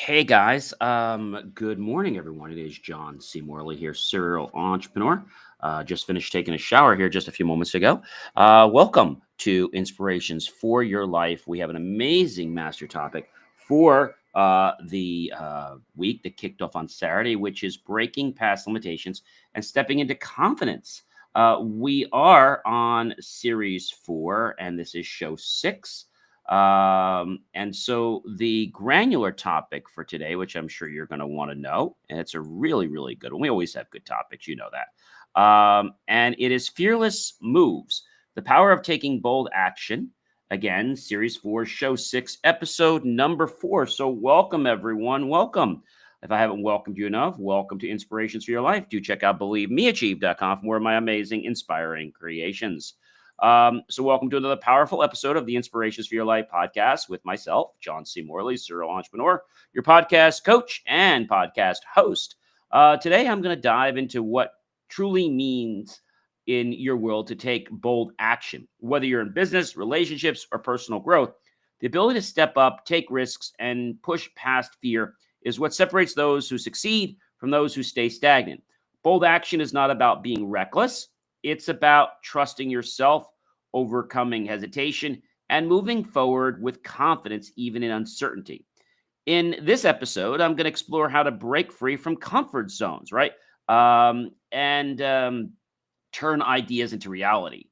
Hey guys, good morning, everyone. It is John C. Morley here, serial entrepreneur. Just finished taking a shower here just a few moments ago. Welcome to Inspirations for Your Life. We have an amazing master topic for the week that kicked off on Saturday, which is breaking past limitations and stepping into confidence. We are on series 4, and this is show 6. And so the granular topic for today, which I'm sure you're going to want to know, and it's a really, really good one. We always have good topics, you know that. And it is fearless moves, the power of taking bold action. Again, series 4, show 6, episode number 4. So welcome, everyone. Welcome. If I haven't welcomed you enough, welcome to Inspirations for Your Life. Do check out believemeachieve.com for more of my amazing, inspiring creations. So welcome to another powerful episode of the Inspirations for Your Life podcast with myself, John C. Morley, serial entrepreneur, your podcast coach and podcast host. Today, I'm going to dive into what truly means in your world to take bold action, whether you're in business, relationships, or personal growth. The ability to step up, take risks, and push past fear is what separates those who succeed from those who stay stagnant. Bold action is not about being reckless. It's about trusting yourself, overcoming hesitation, and moving forward with confidence, even in uncertainty. In this episode, I'm going to explore how to break free from comfort zones, right? And turn ideas into reality.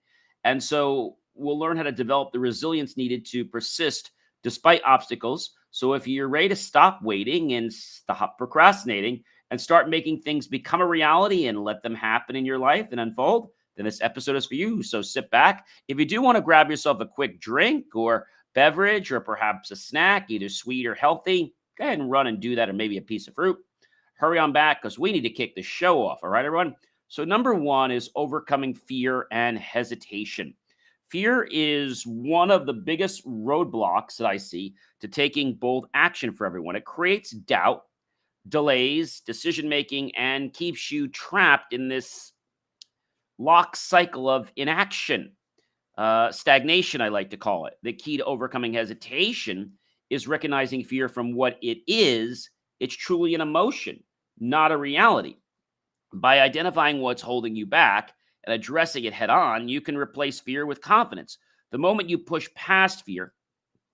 And so we'll learn how to develop the resilience needed to persist despite obstacles. So if you're ready to stop waiting and stop procrastinating and start making things become a reality and let them happen in your life and unfold, then this episode is for you. So sit back. If you do want to grab yourself a quick drink or beverage or perhaps a snack, either sweet or healthy, go ahead and run and do that, or maybe a piece of fruit. Hurry on back because we need to kick the show off. All right, everyone? So number 1 is overcoming fear and hesitation. Fear is one of the biggest roadblocks that I see to taking bold action for everyone. It creates doubt, delays decision making, and keeps you trapped in this lock cycle of inaction, stagnation, I like to call it. The key to overcoming hesitation is recognizing fear from what it is. It's truly an emotion, not a reality. By identifying what's holding you back and addressing it head on, you can replace fear with confidence. The moment you push past fear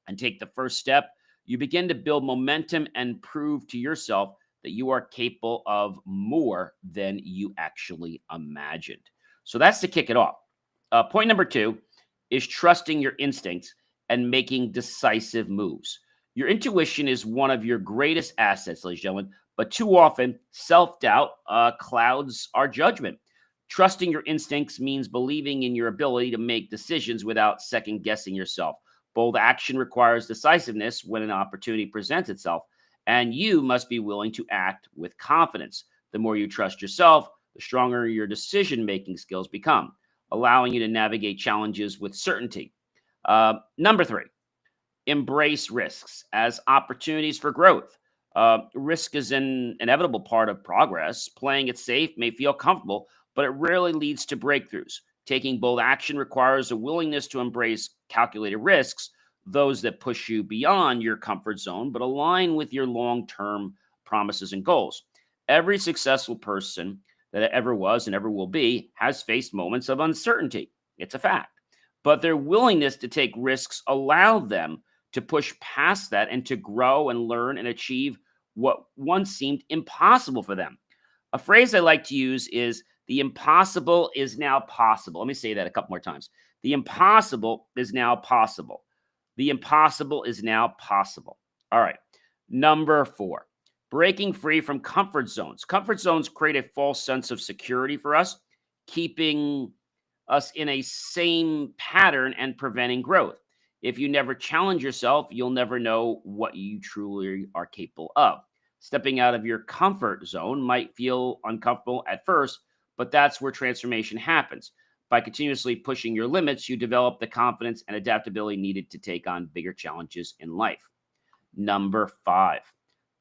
and take the first step, you begin to build momentum and prove to yourself that you are capable of more than you actually imagined. So that's to kick it off. Point number 2 is trusting your instincts and making decisive moves. Your intuition is one of your greatest assets, ladies and gentlemen, but too often self-doubt clouds our judgment. Trusting your instincts means believing in your ability to make decisions without second guessing yourself. Bold action requires decisiveness when an opportunity presents itself, and you must be willing to act with confidence. The more you trust yourself, the stronger your decision-making skills become, allowing you to navigate challenges with certainty. Number 3, embrace risks as opportunities for growth. Risk is an inevitable part of progress. Playing it safe may feel comfortable, but it rarely leads to breakthroughs. Taking bold action requires a willingness to embrace calculated risks, those that push you beyond your comfort zone, but align with your long-term promises and goals. Every successful person that ever was and ever will be has faced moments of uncertainty. It's a fact. But their willingness to take risks allow them to push past that and to grow and learn and achieve what once seemed impossible for them. A phrase I like to use is the impossible is now possible. Let me say that a couple more times. The impossible is now possible. The impossible is now possible. All right. Number 4, breaking free from comfort zones. Comfort zones create a false sense of security for us, keeping us in a same pattern and preventing growth. If you never challenge yourself, you'll never know what you truly are capable of. Stepping out of your comfort zone might feel uncomfortable at first, but that's where transformation happens. By continuously pushing your limits, you develop the confidence and adaptability needed to take on bigger challenges in life. Number 5,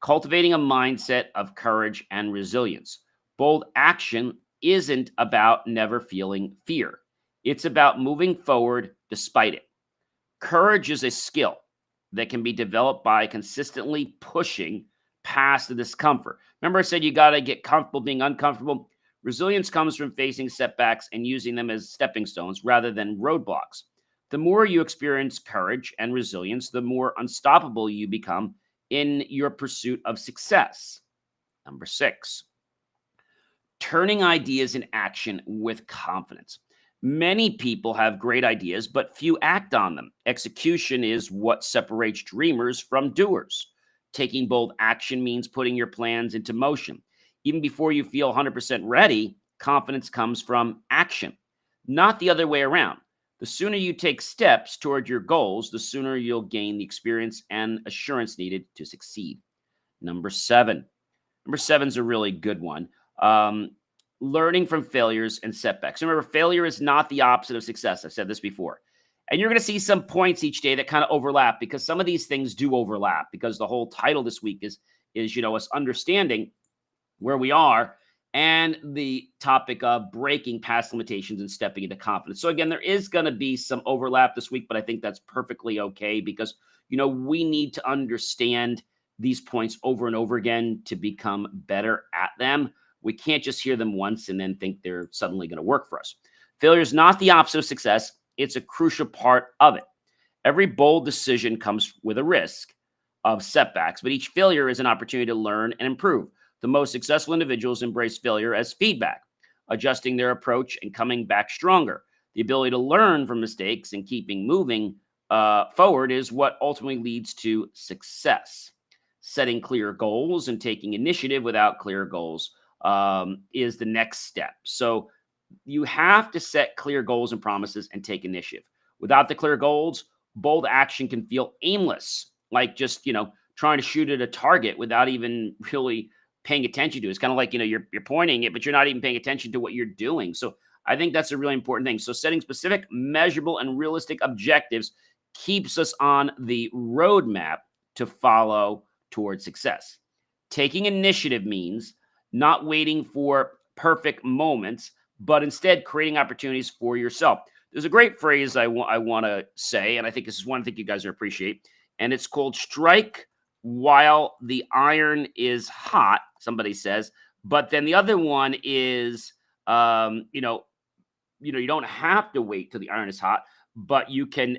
cultivating a mindset of courage and resilience. Bold action isn't about never feeling fear. It's about moving forward despite it. Courage is a skill that can be developed by consistently pushing past the discomfort. Remember, I said you got to get comfortable being uncomfortable? Resilience comes from facing setbacks and using them as stepping stones rather than roadblocks. The more you experience courage and resilience, the more unstoppable you become in your pursuit of success. Number 6, turning ideas in action with confidence. Many people have great ideas, but few act on them. Execution is what separates dreamers from doers. Taking bold action means putting your plans into motion. Even before you feel 100% ready, confidence comes from action, not the other way around. The sooner you take steps toward your goals, the sooner you'll gain the experience and assurance needed to succeed. Number 7. Number 7 is a really good one. Um, Learning from failures and setbacks. Remember, failure is not the opposite of success. I've said this before. And you're going to see some points each day that kind of overlap, because some of these things do overlap, because the whole title this week is us understanding where we are and the topic of breaking past limitations and stepping into confidence. So again, there is going to be some overlap this week, but I think that's perfectly okay, because we need to understand these points over and over again to become better at them. We can't just hear them once and then think they're suddenly going to work for us. Failure is not the opposite of success. It's a crucial part of it. Every bold decision comes with a risk of setbacks, but each failure is an opportunity to learn and improve. The most successful individuals embrace failure as feedback, adjusting their approach and coming back stronger. The ability to learn from mistakes and keeping moving forward is what ultimately leads to success. Setting clear goals and taking initiative without clear goals is the next step. So you have to set clear goals and promises and take initiative. Without the clear goals, bold action can feel aimless, like just, trying to shoot at a target without even really paying attention to it. It's kind of like, you're pointing it, but you're not even paying attention to what you're doing. So I think that's a really important thing. So setting specific, measurable, and realistic objectives keeps us on the roadmap to follow towards success. Taking initiative means not waiting for perfect moments, but instead creating opportunities for yourself. There's a great phrase I want to say, and I think this is one thing you guys will appreciate, and it's called strike while the iron is hot, somebody says. But then the other one is, you don't have to wait till the iron is hot, but you can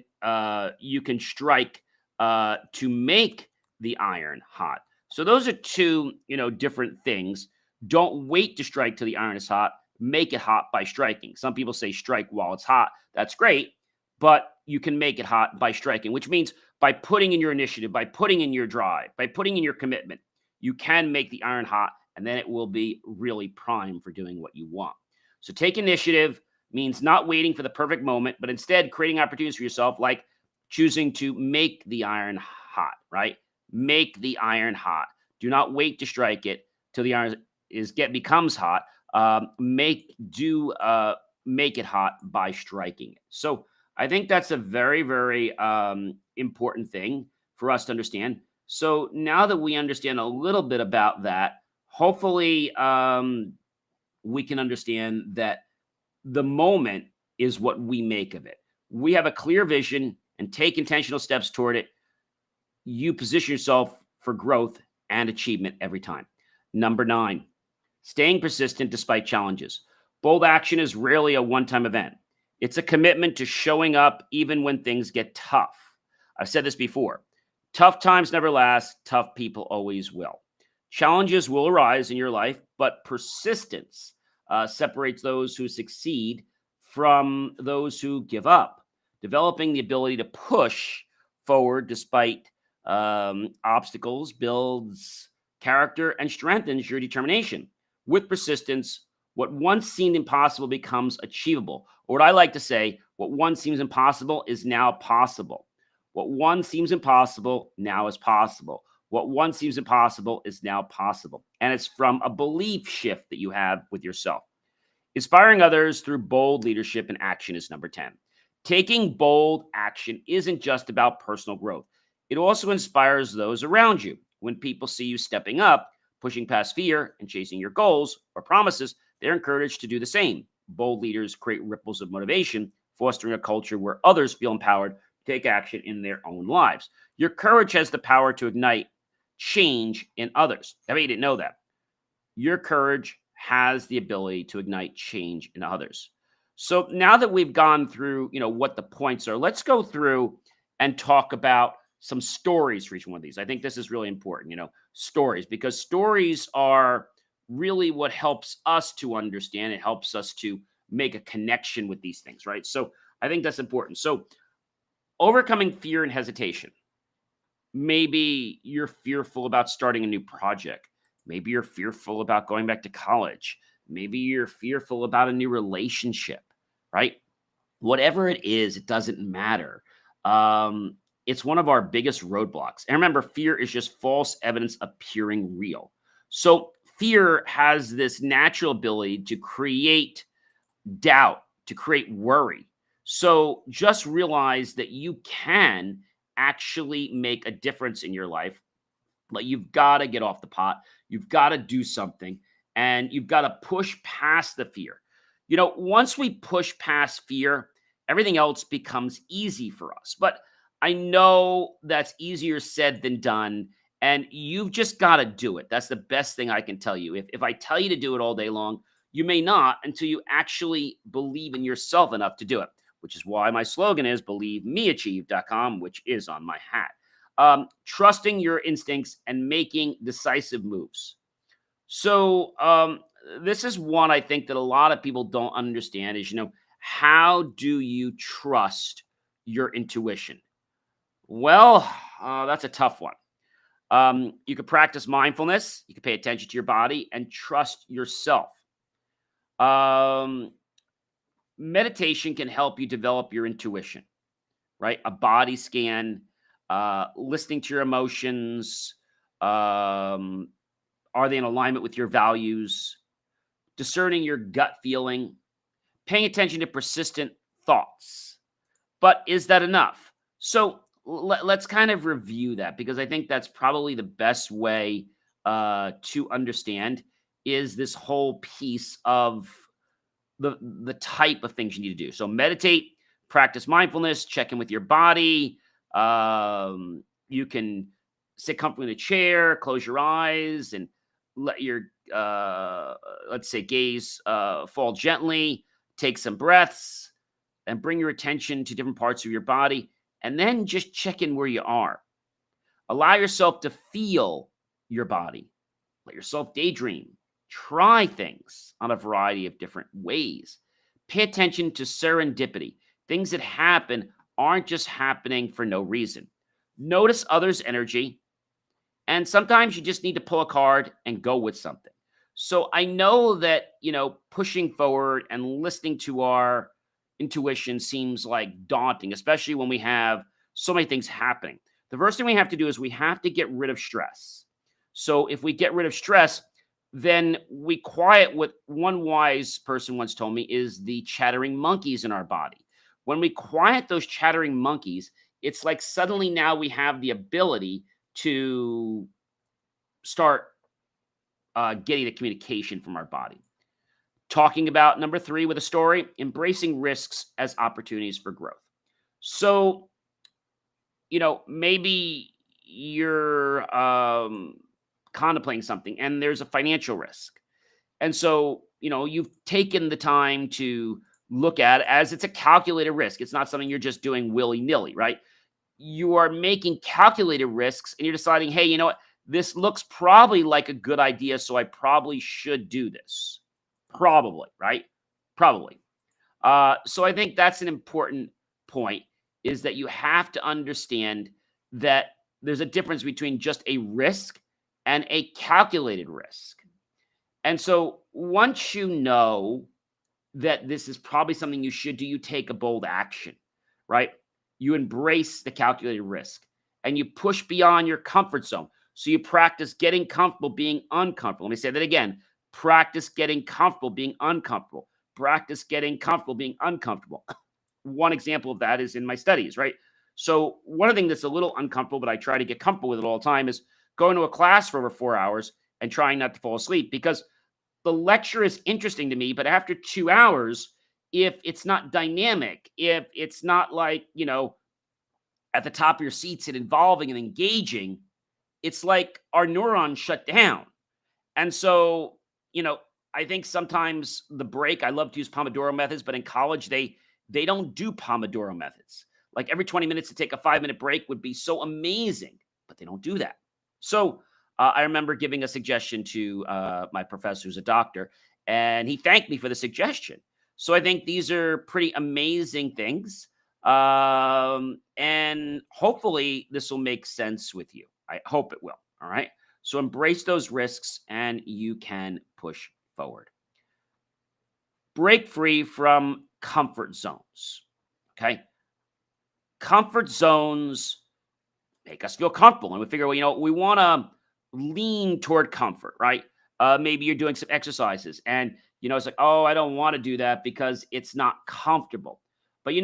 strike to make the iron hot. So those are two, different things. Don't wait to strike till the iron is hot. Make it hot by striking. Some people say strike while it's hot. That's great, but you can make it hot by striking, which means by putting in your initiative, by putting in your drive, by putting in your commitment, you can make the iron hot, and then it will be really prime for doing what you want. So take initiative means not waiting for the perfect moment, but instead creating opportunities for yourself, like choosing to make the iron hot, right? Make the iron hot. Do not wait to strike it till the iron becomes hot. Make it hot by striking it. So I think that's a very, very important thing for us to understand. So now that we understand a little bit about that, hopefully we can understand that the moment is what we make of it. We have a clear vision and take intentional steps toward it. You position yourself for growth and achievement every time. Number 9, staying persistent despite challenges. Bold action is rarely a one-time event. It's a commitment to showing up even when things get tough. I've said this before. Tough times never last. Tough people always will. Challenges will arise in your life, but persistence separates those who succeed from those who give up. Developing the ability to push forward despite obstacles builds character and strengthens your determination. With persistence, what once seemed impossible becomes achievable. Or what I like to say, what once seems impossible is now possible. What once seems impossible now is possible. What once seems impossible is now possible. And it's from a belief shift that you have with yourself. Inspiring others through bold leadership and action is number 10. Taking bold action isn't just about personal growth. It also inspires those around you. When people see you stepping up, pushing past fear, and chasing your goals or promises, they're encouraged to do the same. Bold leaders create ripples of motivation, fostering a culture where others feel empowered to take action in their own lives. Your courage has the power to ignite change in others. I bet you didn't know that. Your courage has the ability to ignite change in others. So now that we've gone through, what the points are, let's go through and talk about some stories for each one of these. I think this is really important, stories, because stories are really what helps us to understand. It helps us to make a connection with these things, right? So I think that's important. So overcoming fear and hesitation. Maybe you're fearful about starting a new project. Maybe you're fearful about going back to college. Maybe you're fearful about a new relationship, right? Whatever it is, it doesn't matter. It's one of our biggest roadblocks. And remember, fear is just false evidence appearing real. So fear has this natural ability to create doubt, to create worry. So just realize that you can actually make a difference in your life. Like, you've got to get off the pot. You've got to do something, and you've got to push past the fear. Once we push past fear, everything else becomes easy for us. But I know that's easier said than done, and you've just got to do it. That's the best thing I can tell you. If I tell you to do it all day long, you may not until you actually believe in yourself enough to do it, which is why my slogan is believemeachieve.com, which is on my hat. Trusting your instincts and making decisive moves. So this is one I think that a lot of people don't understand is, how do you trust your intuition? Well, that's a tough one. You could practice mindfulness. You could pay attention to your body and trust yourself. Meditation can help you develop your intuition, right? A body scan, listening to your emotions. Are they in alignment with your values? Discerning your gut feeling, paying attention to persistent thoughts. But is that enough? So let's kind of review that, because I think that's probably the best way to understand is this whole piece of the type of things you need to do. So meditate, practice mindfulness, check in with your body. You can sit comfortably in a chair, close your eyes, and let your let's say gaze fall gently. Take some breaths and bring your attention to different parts of your body, and then just check in where you are. Allow yourself to feel your body. Let yourself daydream. Try things on a variety of different ways. Pay attention to serendipity. Things that happen aren't just happening for no reason. Notice others' energy, and sometimes you just need to pull a card and go with something. So I know that, pushing forward and listening to our intuition seems like daunting, especially when we have so many things happening. The first thing we have to do is we have to get rid of stress. So if we get rid of stress, then we quiet what one wise person once told me is the chattering monkeys in our body. When we quiet those chattering monkeys, it's like suddenly now we have the ability to start getting the communication from our body. Talking about number 3 with a story, embracing risks as opportunities for growth. So, maybe you're contemplating something and there's a financial risk. And so, you've taken the time to look at it as it's a calculated risk. It's not something you're just doing willy-nilly, right? You are making calculated risks and you're deciding, hey, you know what? This looks probably like a good idea, so I probably should do this. Probably, right? Probably. So I think that's an important point, is that you have to understand that there's a difference between just a risk and a calculated risk. And so once you know that this is probably something you should do, you take a bold action, right? You embrace the calculated risk and you push beyond your comfort zone. So you practice getting comfortable being uncomfortable. Let me say that again. Practice getting comfortable being uncomfortable. Practice getting comfortable being uncomfortable. One example of that is in my studies, right? So one of the things that's a little uncomfortable, but I try to get comfortable with it all the time, is going to a class for over 4 hours and trying not to fall asleep, because the lecture is interesting to me, but after 2 hours, if it's not dynamic, if it's not like, at the top of your seats and involving and engaging, it's like our neurons shut down. And so, you know, I think sometimes the break, I love to use Pomodoro methods, but in college they don't do Pomodoro methods. Like every 20 minutes to take a 5-minute break would be so amazing, but they don't do that. So I remember giving a suggestion to my professor, who's a doctor, and he thanked me for the suggestion. So I think these are pretty amazing things. And hopefully this will make sense with you. I hope it will. All right. So embrace those risks and you can push forward. Break free from comfort zones. Okay. Comfort zones make us feel comfortable. And we figure, well, we want to lean toward comfort, right? Maybe you're doing some exercises and, it's like, oh, I don't want to do that because it's not comfortable. But,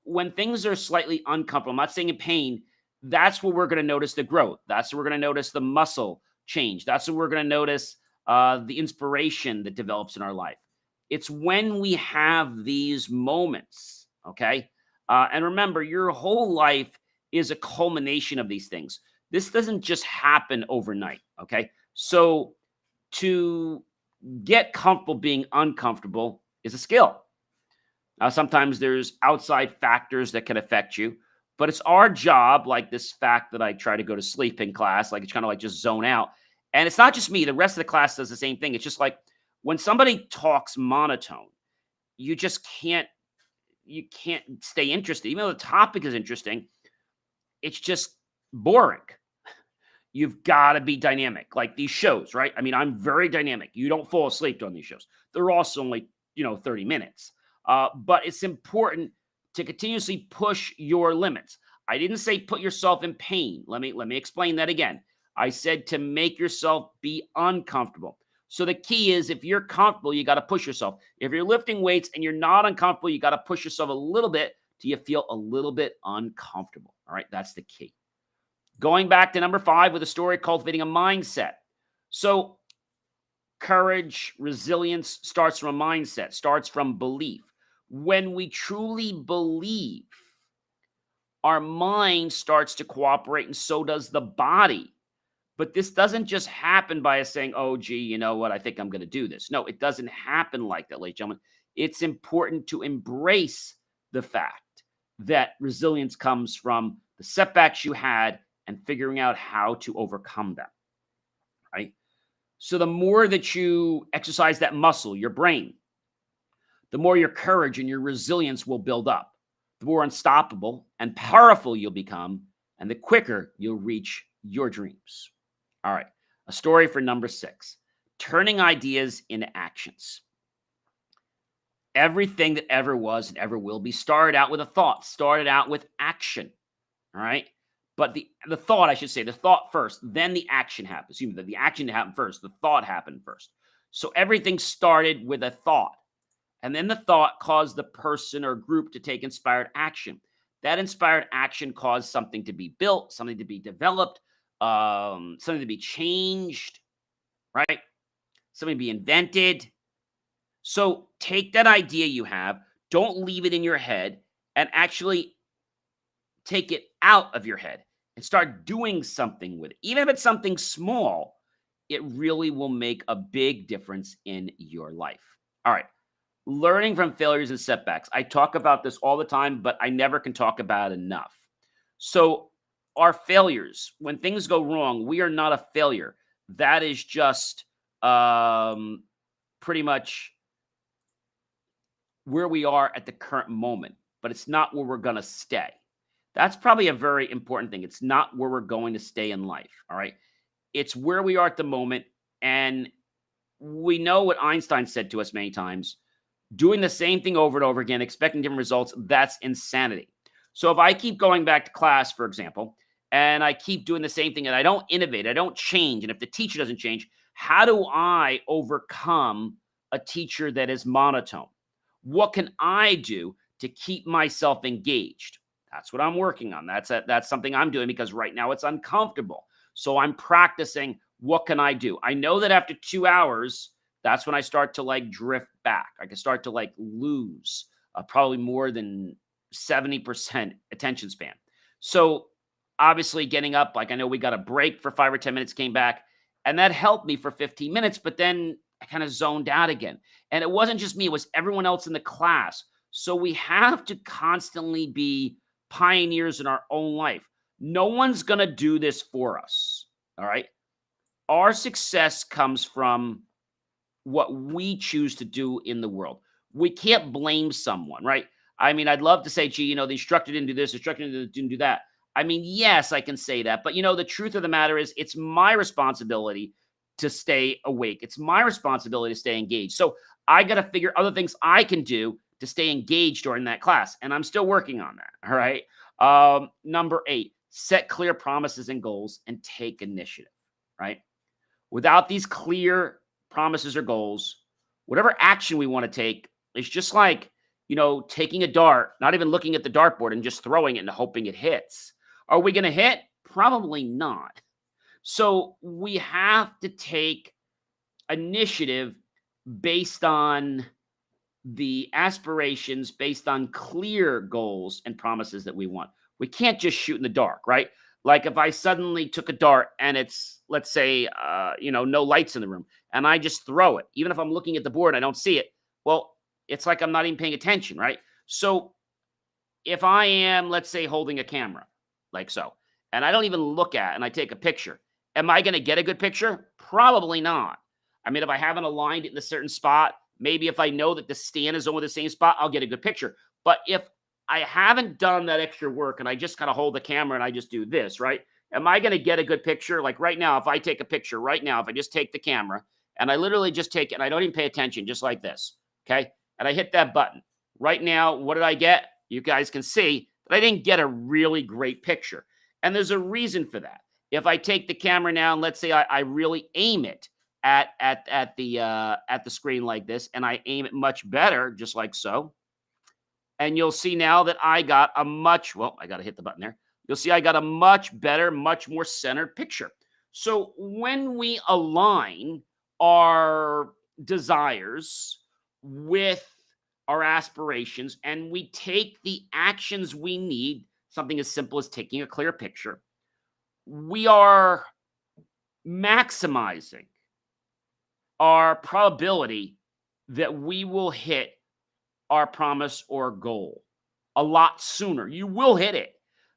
when things are slightly uncomfortable, I'm not saying in pain, that's where we're going to notice the growth. That's where we're going to notice the muscle change. That's where we're going to notice the inspiration that develops in our life. It's when we have these moments, okay? And remember, your whole life is a culmination of these things. This doesn't just happen overnight, okay? So to get comfortable being uncomfortable is a skill. Now, sometimes there's outside factors that can affect you, but it's our job, like this fact that I try to go to sleep in class, like it's kind of like just zone out. And it's not just me, the rest of the class does the same thing. It's just like when somebody talks monotone, you just can't stay interested. Even though the topic is interesting, it's just boring. You've got to be dynamic. Like these shows, right? I mean, I'm very dynamic. You don't fall asleep on these shows. They're also only, 30 minutes. But it's important to continuously push your limits. I didn't say put yourself in pain. Let me explain that again. I said to make yourself be uncomfortable. So the key is if you're comfortable, you got to push yourself. If you're lifting weights and you're not uncomfortable, you got to push yourself a little bit till you feel a little bit uncomfortable. All right, that's the key. Going back to number 5 with a story, cultivating a mindset. So courage, resilience starts from a mindset, starts from belief. When we truly believe, our mind starts to cooperate and so does the body. But this doesn't just happen by us saying, oh, gee, you know what? I think I'm going to do this. No, it doesn't happen like that, ladies and gentlemen. It's important to embrace the fact that resilience comes from the setbacks you had and figuring out how to overcome them, right? So the more that you exercise that muscle, your brain, the more your courage and your resilience will build up, the more unstoppable and powerful you'll become, and the quicker you'll reach your dreams. All right, a story for number 6, turning ideas into actions. Everything that ever was and ever will be started out with a thought, started out with action, all right? But the thought, I should say, the thought first, then the action happens. Excuse me, the action happened first, the thought happened first. So everything started with a thought. And then the thought caused the person or group to take inspired action. That inspired action caused something to be built, something to be developed, something to be changed, right? Something to be invented. So take that idea you have, don't leave it in your head, and actually take it out of your head and start doing something with it. Even if it's something small, it really will make a big difference in your life. All right. Learning from failures and setbacks. I talk about this all the time, but I never can talk about it enough. So, our failures, when things go wrong, we are not a failure. That is just pretty much where we are at the current moment, but it's not where we're going to stay. That's probably a very important thing. It's not where we're going to stay in life. All right. It's where we are at the moment. And we know what Einstein said to us many times. Doing the same thing over and over again, expecting different results, that's insanity. So if I keep going back to class, for example, and I keep doing the same thing and I don't innovate, I don't change, and if the teacher doesn't change, how do I overcome a teacher that is monotone? What can I do to keep myself engaged? That's what I'm working on. That's something I'm doing because right now it's uncomfortable. So I'm practicing. What can I do? I know that after 2 hours, that's when I start to like drift back. I can start to like lose probably more than 70% attention span. So obviously getting up, like I know we got a break for 5 or 10 minutes, came back, and that helped me for 15 minutes, but then I kind of zoned out again. And it wasn't just me, it was everyone else in the class. So we have to constantly be pioneers in our own life. No one's going to do this for us. All right. Our success comes from what we choose to do in the world. We can't blame someone, right? I mean, I'd love to say, gee, the instructor didn't do this, the instructor didn't do that. I mean, yes, I can say that. But, the truth of the matter is it's my responsibility to stay awake. It's my responsibility to stay engaged. So I got to figure other things I can do to stay engaged during that class. And I'm still working on that. All right. Number 8, set clear promises and goals and take initiative, right? Without these clear promises or goals, whatever action we want to take is just like, taking a dart, not even looking at the dartboard and just throwing it and hoping it hits. Are we going to hit? Probably not. So we have to take initiative based on the aspirations, based on clear goals and promises that we want. We can't just shoot in the dark, right? Like if I suddenly took a dart and it's, let's say, no lights in the room, and I just throw it, even if I'm looking at the board and I don't see it, well, it's like I'm not even paying attention, right? So if I am, let's say, holding a camera, like so, and I don't even look at it and I take a picture, am I going to get a good picture? Probably not. I mean, if I haven't aligned it in a certain spot, maybe if I know that the stand is over the same spot, I'll get a good picture. But if I haven't done that extra work and I just kind of hold the camera and I just do this, right? Am I going to get a good picture? Like right now, if I take a picture right now, if I just take the camera and I literally just take it and I don't even pay attention, just like this, okay? And I hit that button. Right now, what did I get? You guys can see that I didn't get a really great picture. And there's a reason for that. If I take the camera now and let's say I really aim it at the screen like this, and I aim it much better, just like so, and you'll see now that I got a I got to hit the button there. You'll see I got a much better, much more centered picture. So when we align our desires with our aspirations and we take the actions we need, something as simple as taking a clear picture, we are maximizing our probability that we will hit our promise or goal a lot sooner. You will hit it,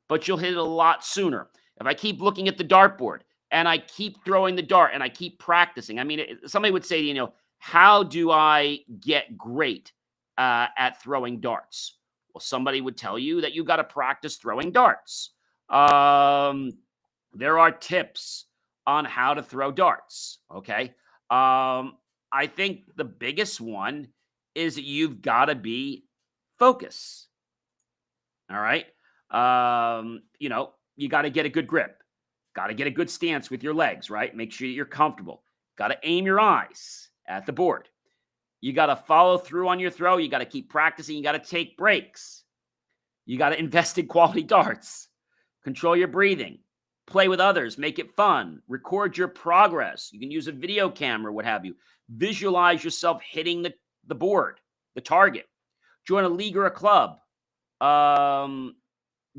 but you'll hit it a lot sooner. If I keep looking at the dartboard and I keep throwing the dart and I keep practicing, I mean, somebody would say, how do I get great at throwing darts? Well, somebody would tell you that you got to practice throwing darts. There are tips on how to throw darts. Okay. I think the biggest one is that you've got to be focused. All right. You got to get a good grip, got to get a good stance with your legs, right? Make sure you're comfortable. Got to aim your eyes at the board. You got to follow through on your throw. You got to keep practicing. You got to take breaks. You got to invest in quality darts. Control your breathing. Play with others. Make it fun. Record your progress. You can use a video camera, what have you. Visualize yourself hitting the board, the target. Join a league or a club.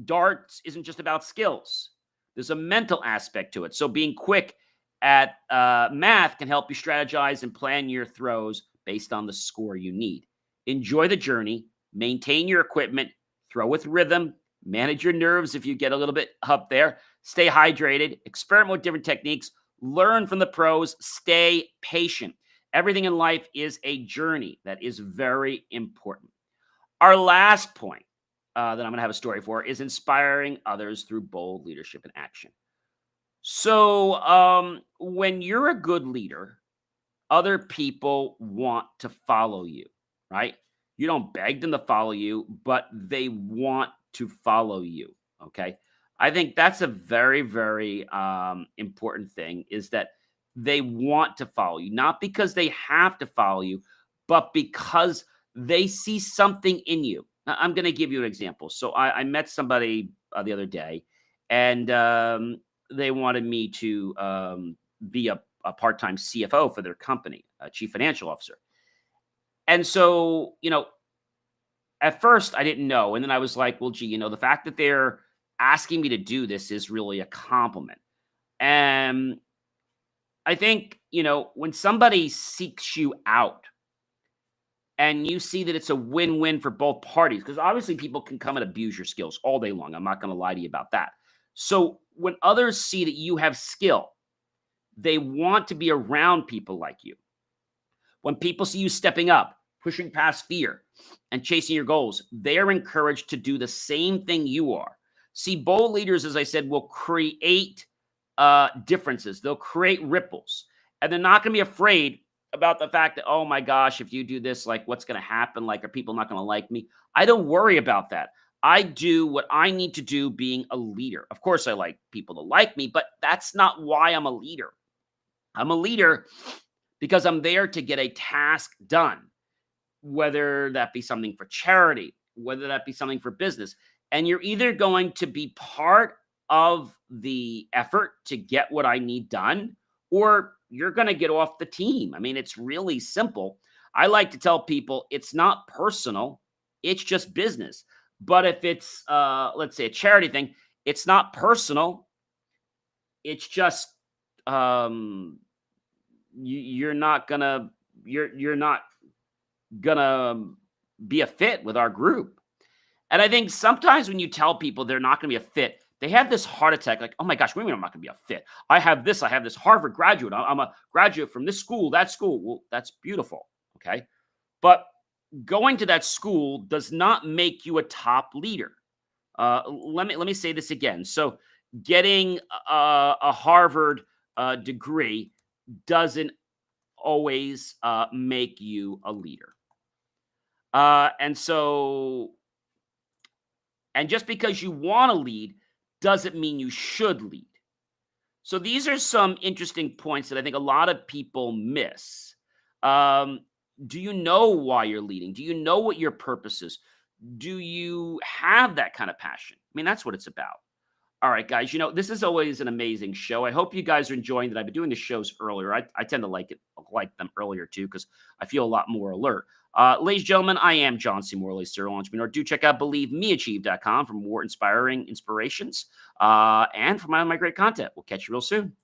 Darts isn't just about skills. There's a mental aspect to it. So being quick at math can help you strategize and plan your throws based on the score you need. Enjoy the journey. Maintain your equipment. Throw with rhythm. Manage your nerves if you get a little bit up there. Stay hydrated. Experiment with different techniques. Learn from the pros. Stay patient. Everything in life is a journey. That is very important. Our last point that I'm going to have a story for is inspiring others through bold leadership and action. So when you're a good leader, other people want to follow you, right? You don't beg them to follow you, but they want to follow you, okay? I think that's a very, very important thing is that they want to follow you, not because they have to follow you, but because they see something in you. Now, I'm going to give you an example. So I met somebody the other day, and they wanted me to be a part-time CFO for their company, a chief financial officer. And so, at first I didn't know. And then I was like, well, gee, the fact that they're asking me to do this is really a compliment. And I think, when somebody seeks you out and you see that it's a win-win for both parties, because obviously people can come and abuse your skills all day long. I'm not going to lie to you about that. So when others see that you have skill, they want to be around people like you. When people see you stepping up, pushing past fear, and chasing your goals, they are encouraged to do the same thing you are. See, bold leaders, as I said, will create differences. They'll create ripples, and they're not going to be afraid about the fact that, oh my gosh, if you do this, like, what's going to happen? Like, are people not going to like me? I don't worry about that. I do what I need to do being a leader. Of course, I like people to like me, but that's not why I'm a leader. I'm a leader because I'm there to get a task done, whether that be something for charity, whether that be something for business. And you're either going to be part of the effort to get what I need done, or you're going to get off the team. I mean, it's really simple. I like to tell people it's not personal, it's just business. But if it's, let's say, a charity thing, it's not personal. It's just, you're not gonna you're not gonna be a fit with our group. And I think sometimes when you tell people they're not gonna be a fit, they have this heart attack, like, oh my gosh, what do you mean I'm not gonna be a fit? I have this Harvard graduate. I'm a graduate from this school, that school. Well, that's beautiful. Okay. But going to that school does not make you a top leader. Let me say this again. So getting a Harvard degree doesn't always make you a leader. And so, and just because you want to lead doesn't mean you should lead. So these are some interesting points that I think a lot of people miss. Um, do you know why you're leading? Do you know what your purpose is? Do you have that kind of passion? I mean, that's what it's about. All right, guys, this is always an amazing show. I hope you guys are enjoying that. I've been doing the shows earlier. I tend to like them earlier too, because I feel a lot more alert. Ladies and gentlemen, I am John C. Morley, serial entrepreneur. Do check out BelieveMeAchieve.com for more inspiring inspirations and for my great content. We'll catch you real soon.